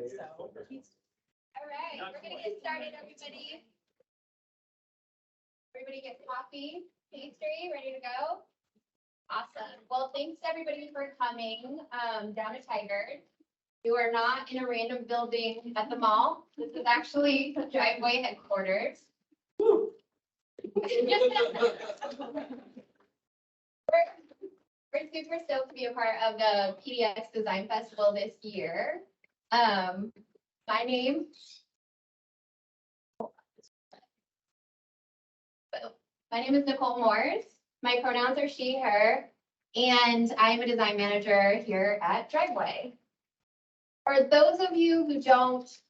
All right, we're gonna get started, everybody. Everybody get coffee, pastry, ready to go? Awesome. Well, thanks everybody for coming down to Tigard. You are not in a random building at the mall. This is actually Driveway headquarters. We're super stoked to be a part of the PDX Design Festival this year. My name is Nicole Morse. My pronouns are she, her, and I'm a design manager here at Driveway. For those of you who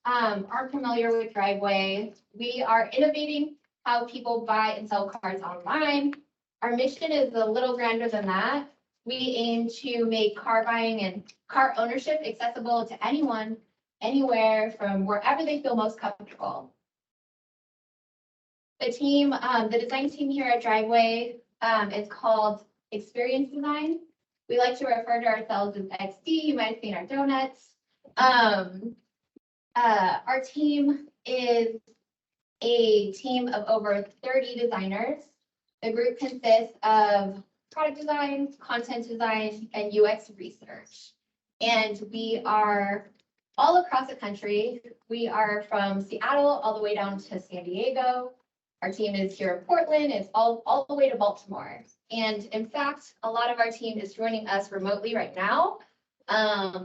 aren't familiar with Driveway, we are innovating how people buy and sell cars online. Our mission is a little grander than that. We aim to make car buying and car ownership accessible to anyone, anywhere, from wherever they feel most comfortable. The team, the design team here at Driveway is called Experience Design. We like to refer to ourselves as XD. You might have seen our donuts. Our team is a team of over 30 designers. The group consists of product design, content design, and UX research. And we are all across the country. We are from Seattle all the way down to San Diego. Our team is here in Portland. It's all the way to Baltimore. And in fact, a lot of our team is joining us remotely right now.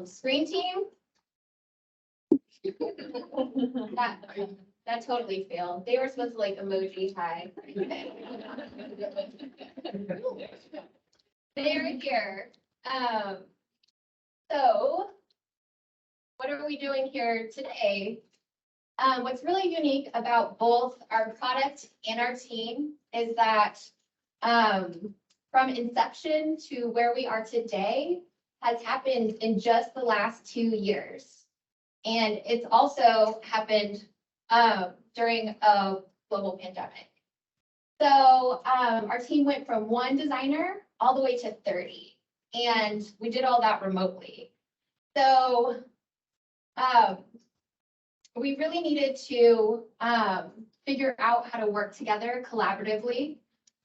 Screen team. That totally failed. They were supposed to like emoji hi. They're here. So what are we doing here today? What's really unique about both our product and our team is that from inception to where we are today has happened in just the last 2 years. And it's also happened during a global pandemic. So our team went from 1 designer all the way to 30, and we did all that remotely. So we really needed to figure out how to work together collaboratively.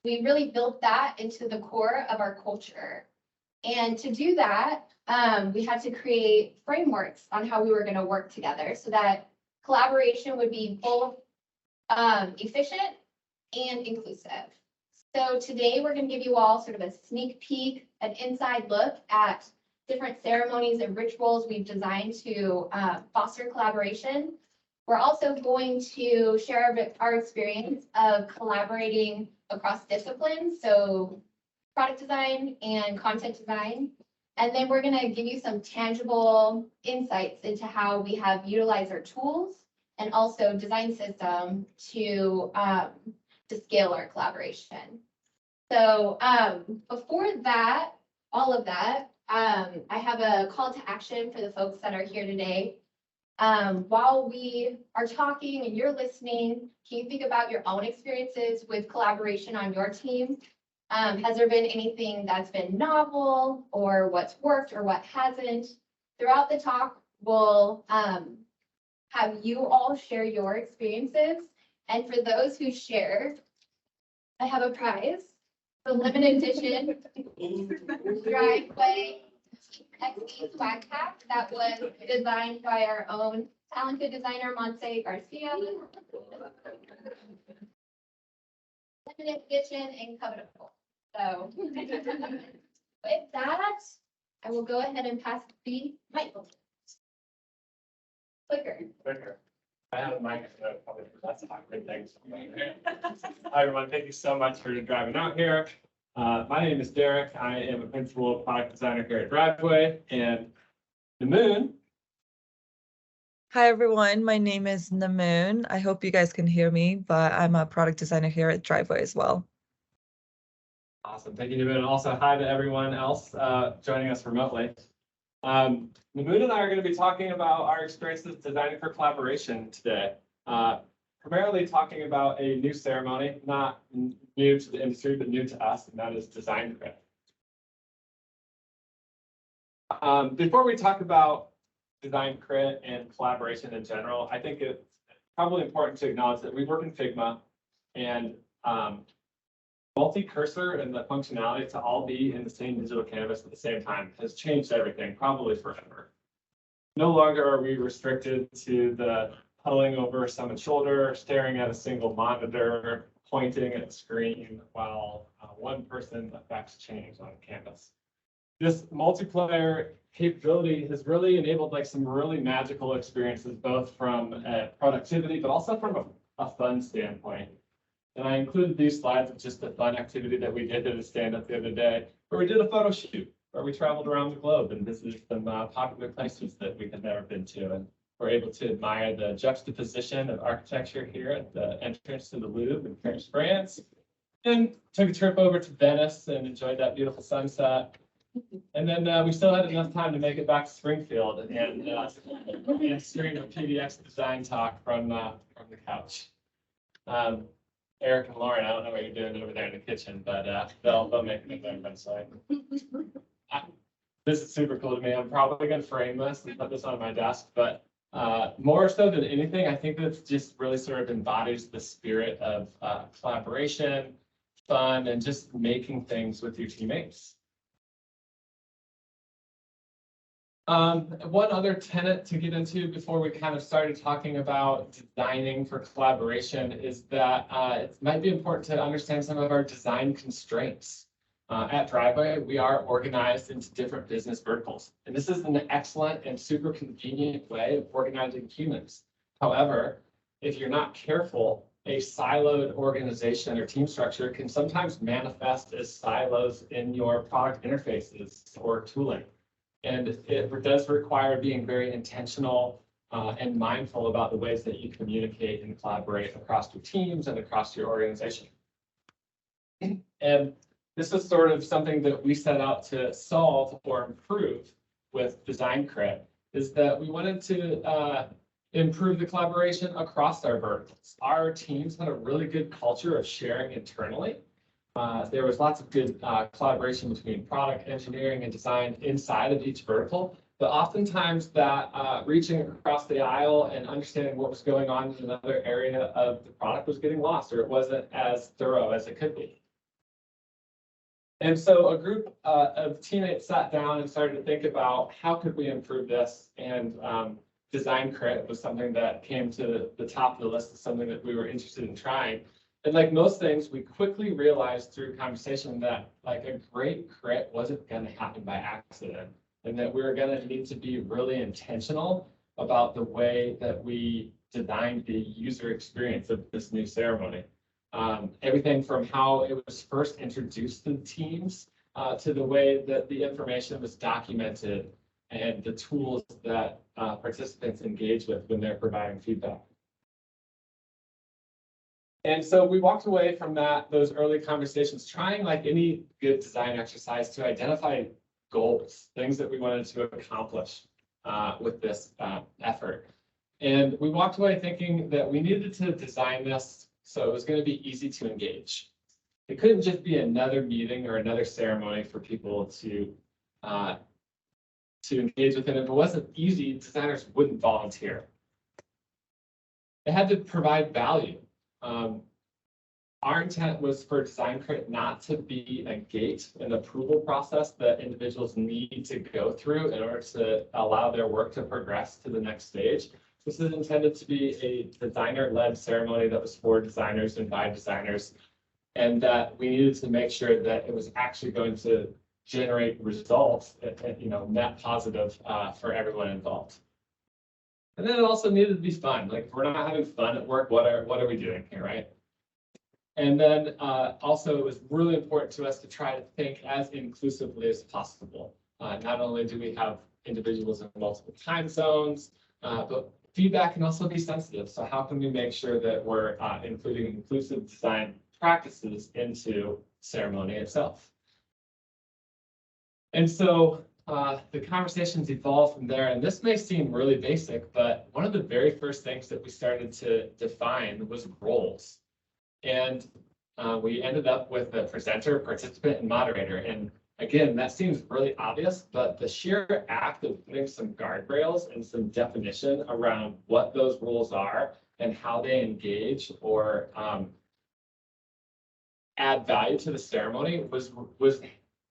We really built that into the core of our culture. And to do that, we had to create frameworks on how we were going to work together so that collaboration would be both efficient and inclusive. So today we're going to give you all sort of a sneak peek, an inside look at different ceremonies and rituals we've designed to foster collaboration. We're also going to share our experience of collaborating across disciplines, so product design and content design. And then we're going to give you some tangible insights into how we have utilized our tools and also design system to scale our collaboration. So before that, all of that, I have a call to action for the folks that are here today. While we are talking and you're listening, can you think about your own experiences with collaboration on your team? Has there been anything that's been novel, or what's worked or what hasn't? Throughout the talk, we'll have you all share your experiences. And for those who share, I have a prize, the limited edition Driveway XD swag pack that was designed by our own talented designer, Monse Garcia. Limited edition and covetable. So with that, I will go ahead and pass the mic. Clicker. I have a mic, so probably that's a great thing. Hi, everyone. Thank you so much for driving out here. My name is Derek. I am a principal product designer here at Driveway, and Namoon. Hi, everyone. My name is Namoon. I hope you guys can hear me, but I'm a product designer here at Driveway as well. Awesome. Thank you, Namoon. And also hi to everyone else joining us remotely. Namoon and I are going to be talking about our experiences designing for collaboration today. Primarily talking about a new ceremony, not new to the industry, but new to us, and that is Design Crit. Before we talk about design crit and collaboration in general, I think it's probably important to acknowledge that we work in Figma, and multi-cursor and the functionality to all be in the same digital canvas at the same time has changed everything, probably forever. No longer are we restricted to the huddling over someone's shoulder, staring at a single monitor, pointing at a screen while one person affects change on canvas. This multiplayer capability has really enabled like some really magical experiences, both from a productivity, but also from a fun standpoint. And I included these slides of just the fun activity that we did at a stand-up the other day, where we did a photo shoot, where we traveled around the globe and visited some popular places that we had never been to. And we're able to admire the juxtaposition of architecture here at the entrance to the Louvre in Paris, France. And took a trip over to Venice and enjoyed that beautiful sunset. And then we still had enough time to make it back to Springfield and stream a PDX design talk from the couch. Eric and Lauren, I don't know what you're doing over there in the kitchen, but they'll make it there eventually. This is super cool to me. I'm probably going to frame this and put this on my desk, but more so than anything, I think that just really sort of embodies the spirit of collaboration, fun, and just making things with your teammates. One other tenet to get into before we kind of started talking about designing for collaboration is that it might be important to understand some of our design constraints. At Driveway, we are organized into different business verticals, and this is an excellent and super convenient way of organizing humans. However, if you're not careful, a siloed organization or team structure can sometimes manifest as silos in your product interfaces or tooling. And it does require being very intentional and mindful about the ways that you communicate and collaborate across your teams and across your organization. And this is sort of something that we set out to solve or improve with Design Crit, is that we wanted to improve the collaboration across our verticals. Our teams had a really good culture of sharing internally. There was lots of good collaboration between product engineering and design inside of each vertical, but oftentimes that reaching across the aisle and understanding what was going on in another area of the product was getting lost, or it wasn't as thorough as it could be. And so a group of teammates sat down and started to think about how could we improve this, and Design Crit was something that came to the top of the list of something that we were interested in trying. And like most things, we quickly realized through conversation that like a great crit wasn't going to happen by accident, and that we were going to need to be really intentional about the way that we designed the user experience of this new ceremony. Everything from how it was first introduced to the teams to the way that the information was documented and the tools that participants engage with when they're providing feedback. And so we walked away from those early conversations trying, like any good design exercise, to identify goals, things that we wanted to accomplish with this effort. And we walked away thinking that we needed to design this so it was going to be easy to engage. It couldn't just be another meeting or another ceremony for people to engage with it. If it wasn't easy, designers wouldn't volunteer. It had to provide value. Our intent was for Design Crit not to be a gate, an approval process that individuals need to go through in order to allow their work to progress to the next stage. This is intended to be a designer-led ceremony that was for designers and by designers, and that we needed to make sure that it was actually going to generate results, net positive for everyone involved. And then it also needed to be fun. Like, if we're not having fun at work, what are we doing here, right? And then also it was really important to us to try to think as inclusively as possible. Not only do we have individuals in multiple time zones, but feedback can also be sensitive. So how can we make sure that we're including inclusive design practices into ceremony itself? And so the conversations evolved from there, and this may seem really basic, but one of the very first things that we started to define was roles. And we ended up with the presenter, participant, and moderator. And Again, that seems really obvious, but the sheer act of putting some guardrails and some definition around what those rules are and how they engage or add value to the ceremony was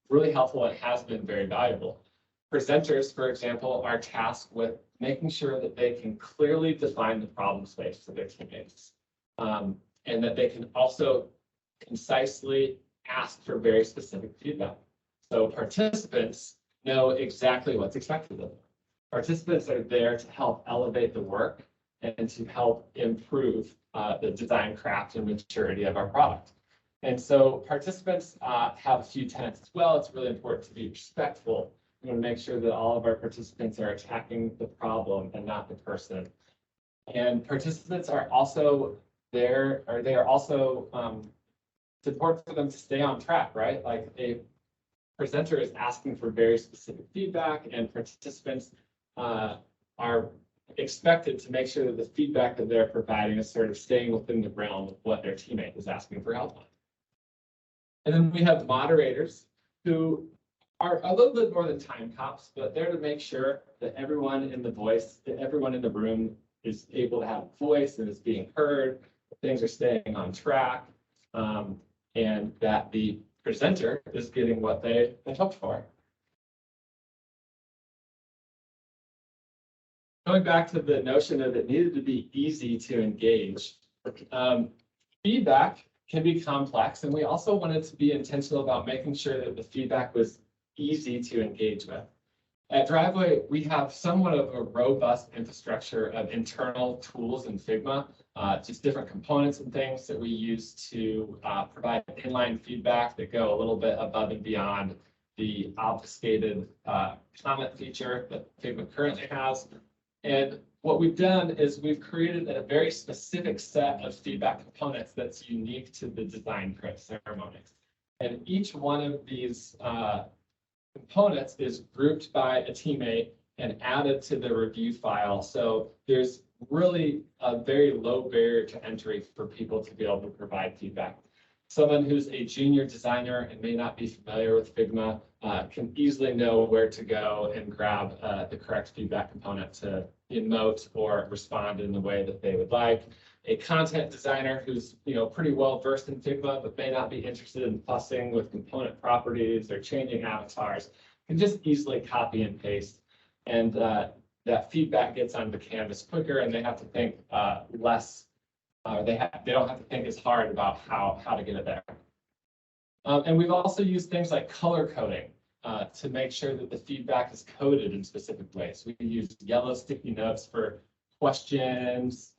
really helpful and has been very valuable. Presenters, for example, are tasked with making sure that they can clearly define the problem space for their teammates. And that they can also concisely ask for very specific feedback. So participants know exactly what's expected of them. Participants are there to help elevate the work and to help improve the design, craft, and maturity of our product. And so participants have a few tenets as well. It's really important to be respectful. We want to make sure that all of our participants are attacking the problem and not the person. And participants are also there, or they are also it's important for them to stay on track, right? Like a presenter is asking for very specific feedback, and participants are expected to make sure that the feedback that they're providing is sort of staying within the realm of what their teammate is asking for help on. And then we have moderators who are a little bit more than time cops, but they're to make sure that everyone in the room is able to have a voice and is being heard, things are staying on track, and that the presenter is getting what they hoped for. Going back to the notion of it needed to be easy to engage, feedback can be complex, and we also wanted to be intentional about making sure that the feedback was easy to engage with. At Driveway, we have somewhat of a robust infrastructure of internal tools in Figma, just different components and things that we use to provide inline feedback that go a little bit above and beyond the obfuscated comment feature that Figma currently has. And what we've done is we've created a very specific set of feedback components that's unique to the design crit ceremonies. And each one of these components is grouped by a teammate and added to the review file. So there's really a very low barrier to entry for people to be able to provide feedback. Someone who's a junior designer and may not be familiar with Figma can easily know where to go and grab the correct feedback component to emote or respond in the way that they would like. A content designer who's pretty well versed in Figma but may not be interested in fussing with component properties or changing avatars can just easily copy and paste, and that feedback gets onto the canvas quicker, and they have to think less. They don't have to think as hard about how to get it there. And we've also used things like color coding to make sure that the feedback is coded in specific ways. We use yellow sticky notes for questions,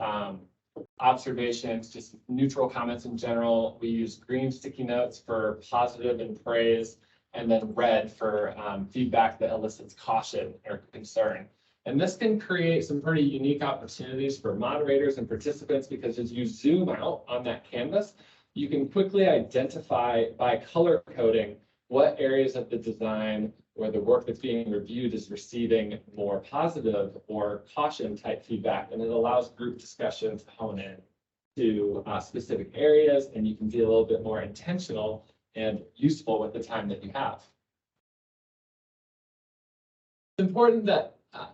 observations, just neutral comments in general. We use green sticky notes for positive and praise, and then red for feedback that elicits caution or concern. And this can create some pretty unique opportunities for moderators and participants, because as you zoom out on that canvas, you can quickly identify by color coding what areas of the design or the work that's being reviewed is receiving more positive or caution type feedback. And it allows group discussion to hone in to specific areas, and you can be a little bit more intentional and useful with the time that you have. It's important that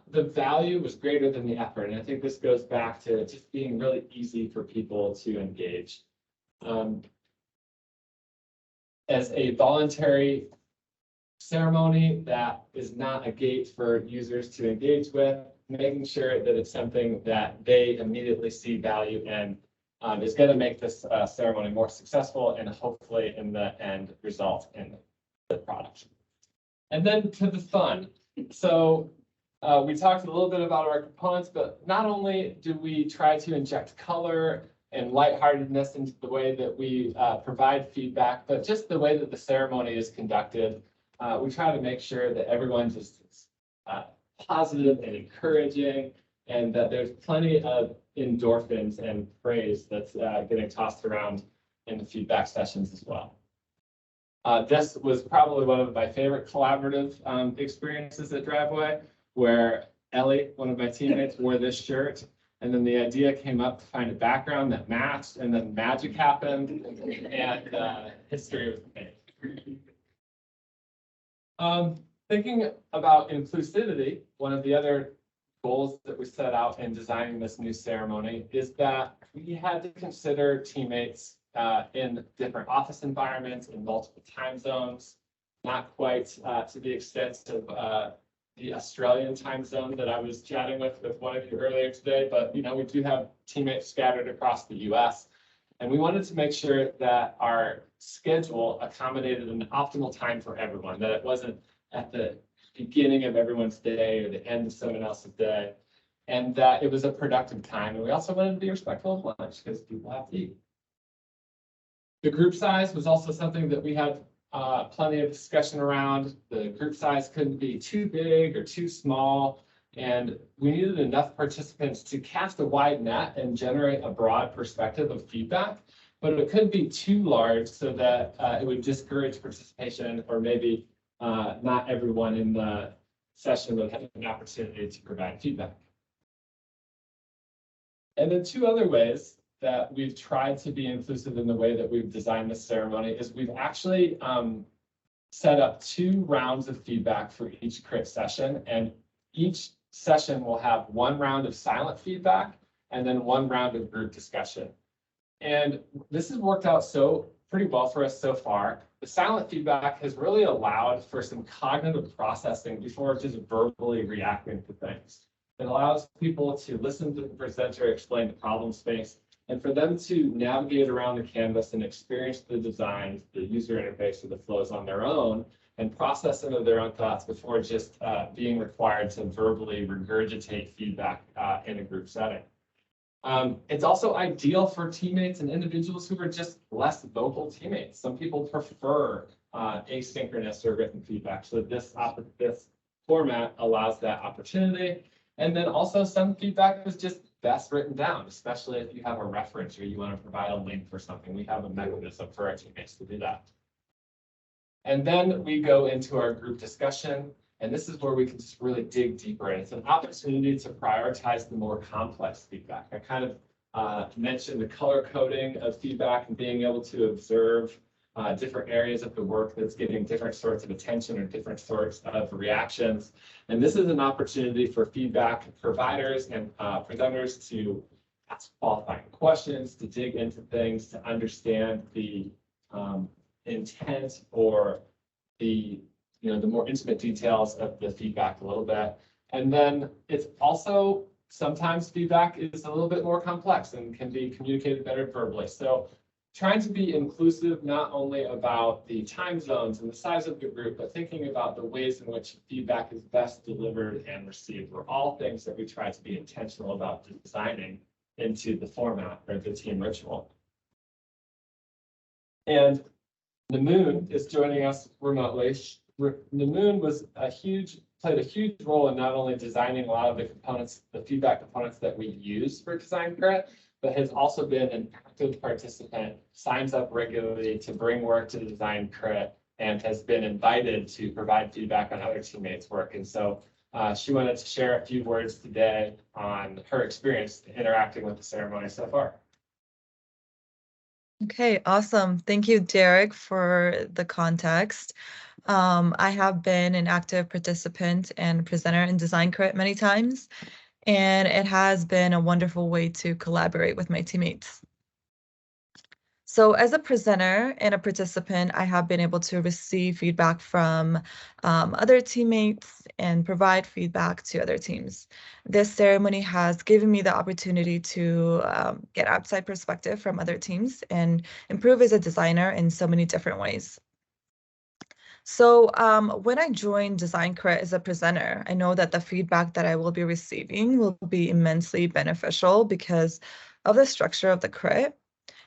the value was greater than the effort. And I think this goes back to just being really easy for people to engage. As a voluntary ceremony that is not a gate for users to engage with, making sure that it's something that they immediately see value in is going to make this ceremony more successful and hopefully in the end result in the product. And then to the fun. So we talked a little bit about our components, but not only do we try to inject color and lightheartedness into the way that we provide feedback, but just the way that the ceremony is conducted. We try to make sure that everyone just is positive and encouraging, and that there's plenty of endorphins and praise that's getting tossed around in the feedback sessions as well. This was probably one of my favorite collaborative experiences at Driveway, where Ellie, one of my teammates, wore this shirt. And then the idea came up to find a background that matched, and then magic happened, and history was made. Thinking about inclusivity, one of the other goals that we set out in designing this new ceremony is that we had to consider teammates in different office environments in multiple time zones, not quite to the extent of the Australian time zone that I was chatting with one of you earlier today, but we do have teammates scattered across the US. And we wanted to make sure that our schedule accommodated an optimal time for everyone, that it wasn't at the beginning of everyone's day or the end of someone else's day, and that it was a productive time. And we also wanted to be respectful of lunch because people have to eat. The group size was also something that we had plenty of discussion around. The group size couldn't be too big or too small, and we needed enough participants to cast a wide net and generate a broad perspective of feedback, but it couldn't be too large so that it would discourage participation, or maybe not everyone in the session would have an opportunity to provide feedback. And then two other ways that we've tried to be inclusive in the way that we've designed this ceremony is we've actually set up 2 rounds of feedback for each crit session, and each session will have 1 round of silent feedback and then 1 round of group discussion. And this has worked out pretty well for us so far. The silent feedback has really allowed for some cognitive processing before just verbally reacting to things. It allows people to listen to the presenter explain the problem space, and for them to navigate around the canvas and experience the design, the user interface, or the flows on their own, and process some of their own thoughts before just being required to verbally regurgitate feedback in a group setting. It's also ideal for teammates and individuals who are just less vocal teammates. Some people prefer asynchronous or written feedback, so this format allows that opportunity. And then also some feedback is just best written down, especially if you have a reference or you want to provide a link for something. We have a mechanism for our teammates to do that. And then we go into our group discussion, and this is where we can just really dig deeper. And it's an opportunity to prioritize the more complex feedback. I kind of mentioned the color coding of feedback and being able to observe different areas of the work that's getting different sorts of attention or different sorts of reactions. And this is an opportunity for feedback providers and presenters to ask qualifying questions, to dig into things, to understand the intent or the more intimate details of the feedback a little bit. And then it's also sometimes feedback is a little bit more complex and can be communicated better verbally. So trying to be inclusive, not only about the time zones and the size of the group, but thinking about the ways in which feedback is best delivered and received were all things that we try to be intentional about designing into the format or the team ritual. And Namoon is joining us remotely. Namoon played a huge role in not only designing a lot of the components, the feedback components that we use for Design Crit, but has also been an active participant, signs up regularly to bring work to the Design Crit, and has been invited to provide feedback on other teammates' work. And so she wanted to share a few words today on her experience interacting with the ceremony so far. Okay, awesome. Thank you, Derek, for the context. I have been an active participant and presenter in Design Crit many times, and it has been a wonderful way to collaborate with my teammates. So as a presenter and a participant, I have been able to receive feedback from other teammates and provide feedback to other teams. This ceremony has given me the opportunity to get outside perspective from other teams and improve as a designer in so many different ways. So when I joined Design Crit as a presenter, I know that the feedback that I will be receiving will be immensely beneficial because of the structure of the crit.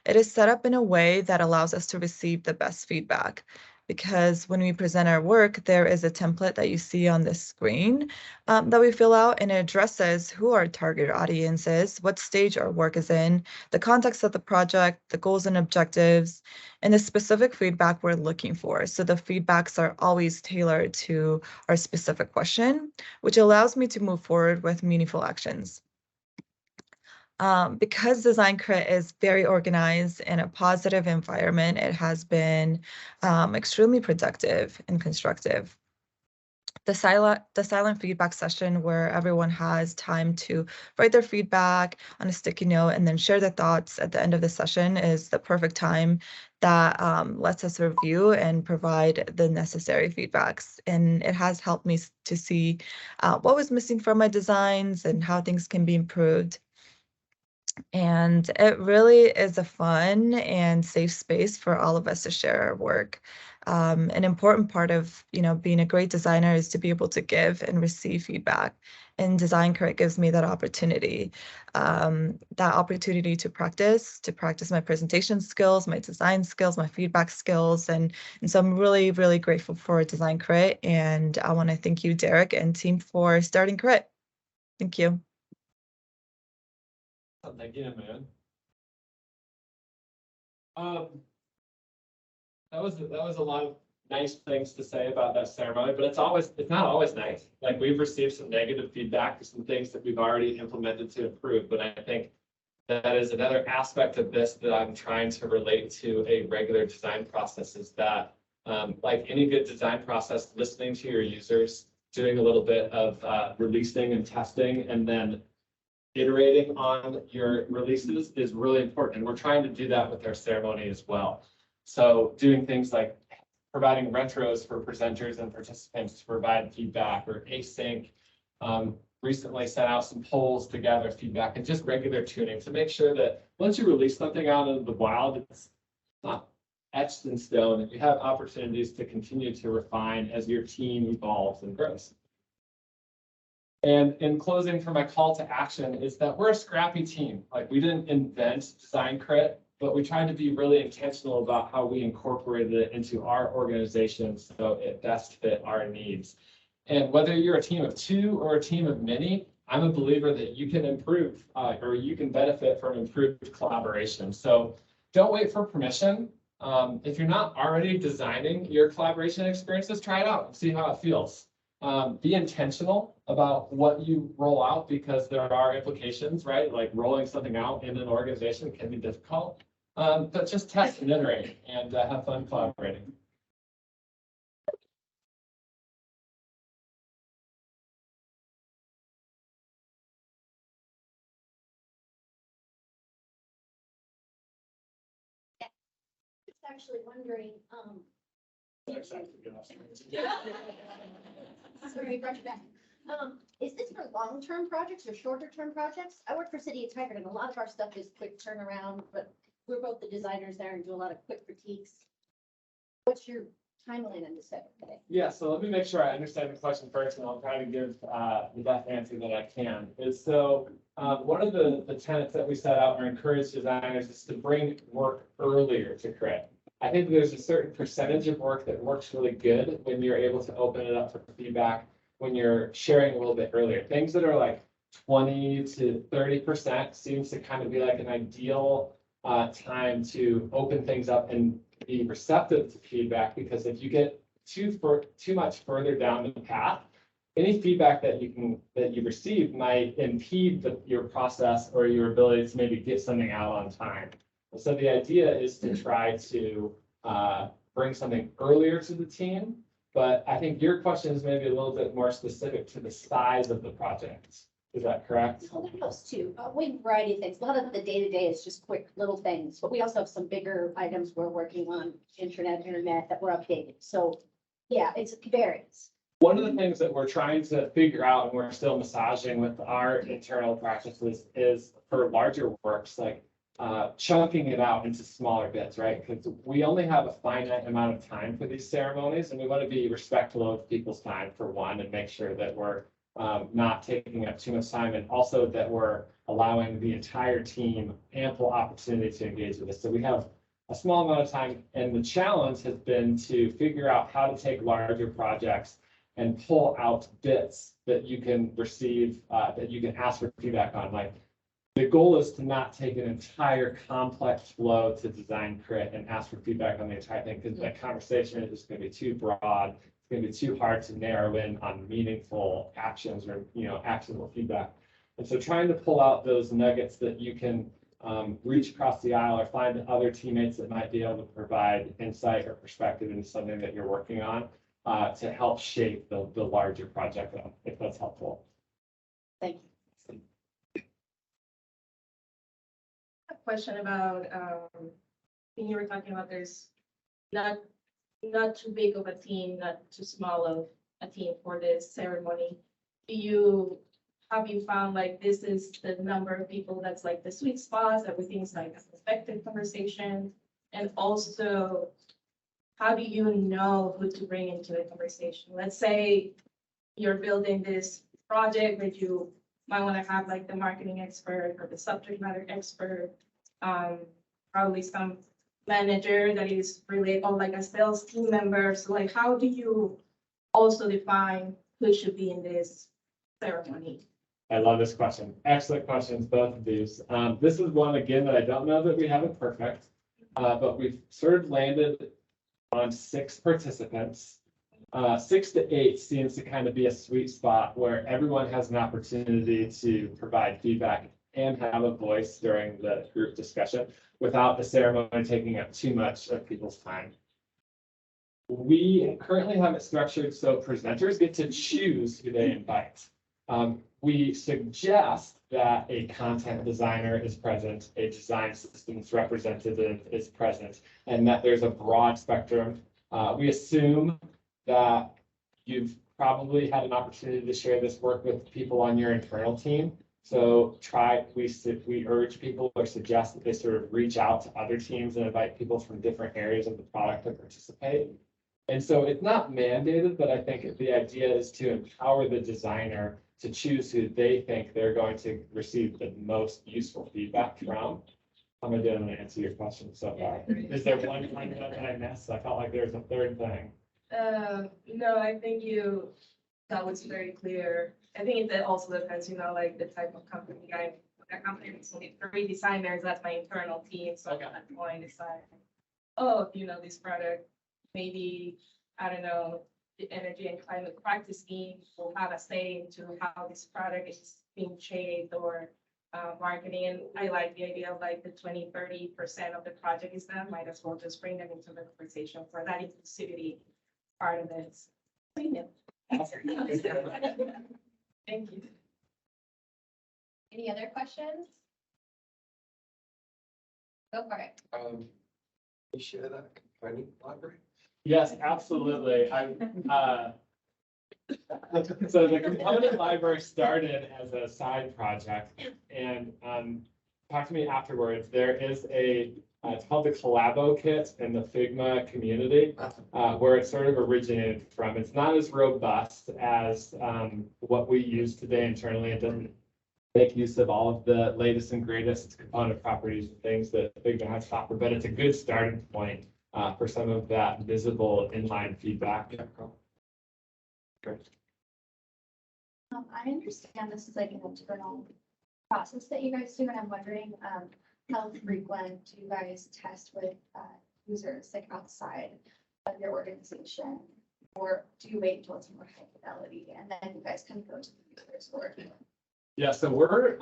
It is set up in a way that allows us to receive the best feedback, because when we present our work, there is a template that you see on the screen that we fill out, and it addresses who our target audience is, what stage our work is in, the context of the project, the goals and objectives, and the specific feedback we're looking for. So the feedbacks are always tailored to our specific question, which allows me to move forward with meaningful actions. Because Design Crit is very organized in a positive environment, it has been extremely productive and constructive. the silent feedback session where everyone has time to write their feedback on a sticky note and then share their thoughts at the end of the session is the perfect time that lets us review and provide the necessary feedbacks. And it has helped me to see what was missing from my designs and how things can be improved. And it really is a fun and safe space for all of us to share our work. An important part of, being a great designer is to be able to give and receive feedback. And Design Crit gives me that opportunity to practice my presentation skills, my design skills, my feedback skills. And so I'm really, really grateful for Design Crit. And I want to thank you, Derek and team, for starting Crit. Thank you. Thank you, man. That was a lot of nice things to say about that ceremony, but it's not always nice. Like, we've received some negative feedback, some things that we've already implemented to improve, but I think that is another aspect of this that I'm trying to relate to a regular design process, is that like any good design process, listening to your users, doing a little bit of releasing and testing, and then iterating on your releases is really important. And we're trying to do that with our ceremony as well. So doing things like providing retros for presenters and participants to provide feedback, or async, recently sent out some polls to gather feedback, and just regular tuning to make sure that once you release something out into the wild, it's not etched in stone, and you have opportunities to continue to refine as your team evolves and grows. And in closing, for my call to action is that we're a scrappy team. Like, we didn't invent Design Crit, but we tried to be really intentional about how we incorporated it into our organization so it best fit our needs. And whether you're a team of 2 or a team of many, I'm a believer that you can improve or you can benefit from improved collaboration. So don't wait for permission. If you're not already designing your collaboration experiences, try it out and see how it feels. Be intentional about what you roll out, because there are implications, right? Like, rolling something out in an organization can be difficult, but just test and iterate and have fun collaborating. Actually wondering, sorry, brought you back. Is this for long-term projects or shorter-term projects? I work for City of Tigard, and a lot of our stuff is quick turnaround, but we're both the designers there and do a lot of quick critiques. What's your timeline on this today? Yeah, so let me make sure I understand the question first, and I'll try to give the best answer that I can. Is so one of the tenets that we set out or encourage designers is to bring work earlier to Crit. I think there's a certain percentage of work that works really good when you're able to open it up for feedback, when you're sharing a little bit earlier. Things that are like 20 to 30% seems to kind of be like an ideal time to open things up and be receptive to feedback, because if you get too much further down the path, any feedback that you receive might impede your process or your ability to maybe get something out on time. So the idea is to try to bring something earlier to the team, but I think your question is maybe a little bit more specific to the size of the project. Is that correct? Well, that goes too. We have a variety of things. A lot of the day-to-day is just quick little things, but we also have some bigger items we're working on, internet that we're updating. So yeah, it varies. One of the things that we're trying to figure out, and we're still massaging with our internal practices, is for larger works, like chunking it out into smaller bits, right? Because we only have a finite amount of time for these ceremonies, and we want to be respectful of people's time, for one, and make sure that we're not taking up too much time, and also that we're allowing the entire team ample opportunity to engage with us. So we have a small amount of time, and the challenge has been to figure out how to take larger projects and pull out bits that you can receive, that you can ask for feedback on. Like, the goal is to not take an entire complex flow to Design Crit and ask for feedback on the entire thing, because that conversation is just going to be too broad. It's going to be too hard to narrow in on meaningful actions or, actionable feedback. And so trying to pull out those nuggets that you can reach across the aisle or find other teammates that might be able to provide insight or perspective into something that you're working on to help shape the larger project, if that's helpful. Thank you. A question about, when you were talking about there's not too big of a team, not too small of a team for this ceremony. Have you found like this is the number of people that's like the sweet spots, everything's like a effective conversation? And also, how do you know who to bring into the conversation? Let's say you're building this project that you might want to have like the marketing expert or the subject matter expert, probably some manager that is related, or like a sales team member. So like, how do you also define who should be in this ceremony? I love this question. Excellent questions, both of these. This is one, again, that I don't know that we have it perfect, but we've sort of landed on 6 participants. 6 to 8 seems to kind of be a sweet spot where everyone has an opportunity to provide feedback and have a voice during the group discussion without the ceremony taking up too much of people's time. We currently have it structured so presenters get to choose who they invite. We suggest that a content designer is present, a design systems representative is present, and that there's a broad spectrum. We assume that you've probably had an opportunity to share this work with people on your internal team. So we urge people or suggest that they sort of reach out to other teams and invite people from different areas of the product to participate. And so it's not mandated, but I think the idea is to empower the designer to choose who they think they're going to receive the most useful feedback from. How am I doing to answer your question so far? Is there one that I missed? I felt like there's a third thing. No, I think that was very clear. I think it also depends, like the type of company a company is only 3 designers, that's my internal team. So Okay. at that point, decide, this product, maybe, I don't know, the energy and climate practice team will have a say into how this product is being shaped or marketing. And I like the idea of like the 20-30% of the project is done, might as well just bring them into the conversation for that inclusivity part of it. Thank you. Thank you. Any other questions? Go for it. You share that component library? Yes, absolutely. So the component library started as a side project, and talk to me afterwards. There is it's called the Collabo Kit in the Figma community, where it sort of originated from. It's not as robust as what we use today internally. It doesn't make use of all of the latest and greatest component properties and things that Figma has to offer, but it's a good starting point for some of that visible inline feedback. Great. I understand this is like an internal process that you guys do, and I'm wondering, how frequent do you guys test with, users like outside of your organization? Or do you wait until it's more high fidelity and then you guys can go to the users or? Yeah, so we're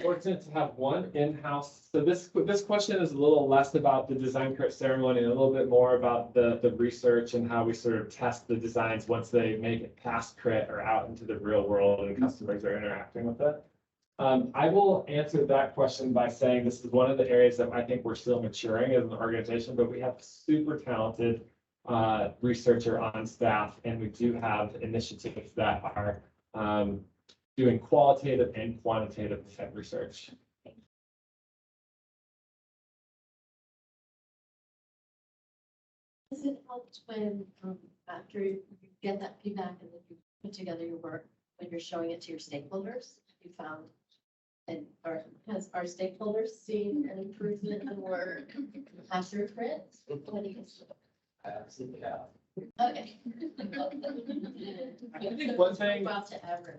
fortunate to have one in-house. So this question is a little less about the design crit ceremony, and a little bit more about the research and how we sort of test the designs once they make it past crit or out into the real world and customers are interacting with it. I will answer that question by saying this is one of the areas that I think we're still maturing as an organization, but we have super talented researcher on staff, and we do have initiatives that are doing qualitative and quantitative research. Has it helped when, after you get that feedback and then you put together your work, when you're showing it to your stakeholders, you found, has our stakeholders seen an improvement in work after crit? What do you say? I absolutely have. Okay. I think one thing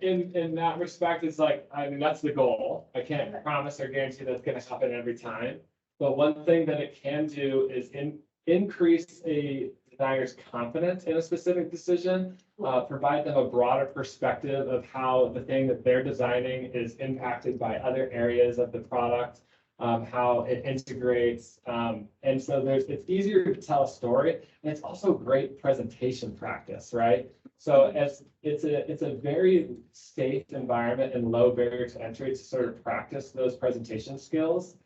in that respect is like, I mean, that's the goal. I can't promise or guarantee that's going to happen every time. But one thing that it can do is increase a designer's confidence in a specific decision, provide them a broader perspective of how the thing that they're designing is impacted by other areas of the product. how it integrates. And so it's easier to tell a story, and it's also great presentation practice, right? So as it's a very safe environment and low barrier to entry to sort of practice those presentation skills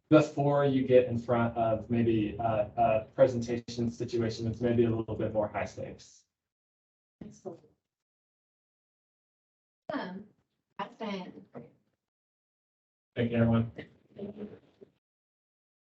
before you get in front of maybe a presentation situation that's maybe a little bit more high stakes. Excellent. Awesome. Thank you, everyone. Thank you.